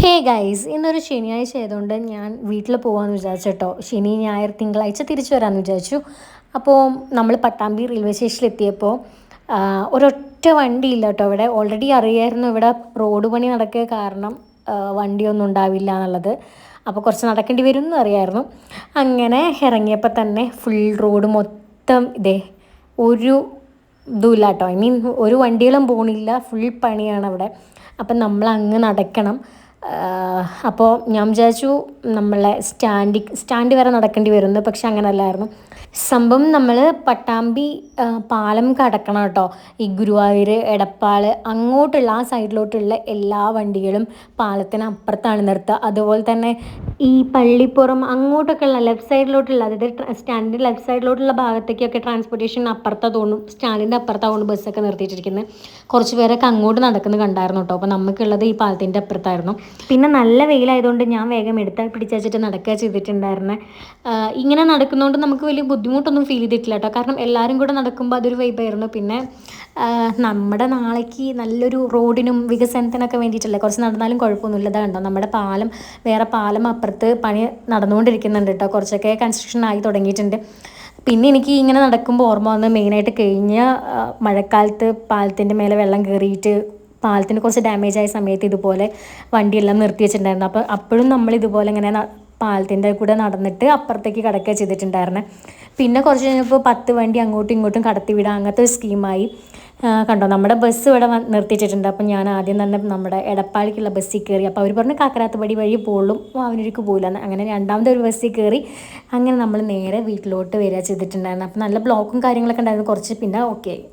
Hey guys, ഇന്നൊരു ശനിയാഴ്ച ആയതുകൊണ്ട് ഞാൻ വീട്ടിൽ പോകാമെന്ന് വിചാരിച്ചിട്ടോ. ശനി ഞായർ തിങ്കളാഴ്ച തിരിച്ചു വരാമെന്ന് വിചാരിച്ചു. അപ്പോൾ നമ്മൾ പട്ടാമ്പി റെയിൽവേ സ്റ്റേഷനിൽ എത്തിയപ്പോൾ ഒരൊറ്റ വണ്ടിയില്ല കേട്ടോ. ഇവിടെ ഓൾറെഡി അറിയായിരുന്നു ഇവിടെ റോഡ് പണി നടക്കുക കാരണം വണ്ടിയൊന്നും ഉണ്ടാവില്ല എന്നുള്ളത്. അപ്പോൾ കുറച്ച് നടക്കേണ്ടി വരും എന്ന് അറിയായിരുന്നു. അങ്ങനെ ഇറങ്ങിയപ്പോൾ തന്നെ ഫുൾ റോഡ് മൊത്തം ഒരു ഇതുമില്ല കേട്ടോ. ഐ മീൻ ഒരു വണ്ടികളും പോകണില്ല, ഫുൾ പണിയാണ് അവിടെ. അപ്പം നമ്മൾ അങ്ങ് നടക്കണം. അപ്പോൾ ഞാൻ വിചാരിച്ചു നമ്മളെ സ്റ്റാൻഡ് വരെ നടക്കേണ്ടി വരുന്നു. പക്ഷെ അങ്ങനെയല്ലായിരുന്നു സംഭവം. നമ്മൾ പട്ടാമ്പി പാലം കടക്കണം കേട്ടോ. ഈ ഗുരുവായൂർ, എടപ്പാൾ അങ്ങോട്ടുള്ള ആ സൈഡിലോട്ടുള്ള എല്ലാ വണ്ടികളും പാലത്തിന് അപ്പുറത്താണ് നിർത്തുക. അതുപോലെ തന്നെ ഈ പള്ളിപ്പുറം അങ്ങോട്ടൊക്കെ ഉള്ള ലെഫ്റ്റ് സൈഡിലോട്ടുള്ള, അതായത് സ്റ്റാൻഡിൻ്റെ ലെഫ്റ്റ് സൈഡിലോട്ടുള്ള ഭാഗത്തേക്കൊക്കെ ട്രാൻസ്പോർട്ടേഷൻ അപ്പുറത്താണ് തോന്നുന്നു, സ്റ്റാൻഡിൻ്റെ അപ്പുറത്താണ് ബസ്സൊക്കെ നിർത്തിയിട്ടിരിക്കുന്നത്. കുറച്ച് പേരൊക്കെ അങ്ങോട്ട് നടക്കുന്നത് കണ്ടായിരുന്നു കേട്ടോ. അപ്പോൾ നമുക്കുള്ളത് ഈ പാലത്തിൻ്റെ അപ്പുറത്തായിരുന്നു. പിന്നെ നല്ല വെയിലായതുകൊണ്ട് ഞാൻ വേഗം എടുത്താൽ പിടിച്ചുവെച്ചിട്ട് നടക്കുക ചെയ്തിട്ടുണ്ടായിരുന്നത്. ഇങ്ങനെ നടക്കുന്നതുകൊണ്ട് നമുക്ക് വലിയ ബുദ്ധിമുട്ടൊന്നും ഫീൽ ചെയ്തിട്ടില്ല കേട്ടോ. കാരണം എല്ലാവരും കൂടെ നടക്കുമ്പോൾ അതൊരു വൈബായിരുന്നു. പിന്നെ നമ്മുടെ നാളേക്ക് നല്ലൊരു റോഡിനും വികസനത്തിനൊക്കെ വേണ്ടിയിട്ടല്ലേ, കുറച്ച് നടന്നാലും കുഴപ്പമൊന്നുമില്ല. കണ്ടോ, നമ്മുടെ പാലം, വേറെ പാലം അപ്പുറത്ത് പണി നടന്നുകൊണ്ടിരിക്കുന്നുണ്ട് കേട്ടോ. കുറച്ചൊക്കെ കൺസ്ട്രക്ഷൻ ആയി തുടങ്ങിയിട്ടുണ്ട്. പിന്നെ എനിക്ക് ഇങ്ങനെ നടക്കുമ്പോൾ ഓർമ്മ വന്ന് മെയിനായിട്ട് കഴിഞ്ഞ മഴക്കാലത്ത് പാലത്തിൻ്റെ മേലെ വെള്ളം കയറിയിട്ട് പാലത്തിന് കുറച്ച് ഡാമേജ് ആയ സമയത്ത് ഇതുപോലെ വണ്ടിയെല്ലാം നിർത്തി വെച്ചിട്ടുണ്ടായിരുന്നു. അപ്പോൾ അപ്പോഴും നമ്മൾ ഇതുപോലെ ഇങ്ങനെ പാലത്തിൻ്റെ കൂടെ നടന്നിട്ട് അപ്പുറത്തേക്ക് കടക്കുക ചെയ്തിട്ടുണ്ടായിരുന്നത്. പിന്നെ കുറച്ച് കഴിഞ്ഞപ്പോൾ 10 വണ്ടി അങ്ങോട്ടും ഇങ്ങോട്ടും കടത്തി വിടാം, അങ്ങനത്തെ ഒരു സ്കീമായി. കണ്ടോ, നമ്മുടെ ബസ് ഇവിടെ നിർത്തിയിട്ടുണ്ട്. അപ്പം ഞാൻ ആദ്യം തന്നെ നമ്മുടെ എടപ്പാളിക്കുള്ള ബസ്സിൽ കയറി. അപ്പോൾ അവർ പറഞ്ഞു കാക്കരാത്തുപടി വഴി പോളും, അവനൊരിക്ക് പോകില്ല. അങ്ങനെ രണ്ടാമത്തെ ഒരു ബസ്സിൽ കയറി. അങ്ങനെ നമ്മൾ നേരെ വീട്ടിലോട്ട് വരിക ചെയ്തിട്ടുണ്ടായിരുന്നു. അപ്പം നല്ല ബ്ലോക്കും കാര്യങ്ങളൊക്കെ ഉണ്ടായിരുന്നു കുറച്ച്. പിന്നെ ഓക്കെ ആയി.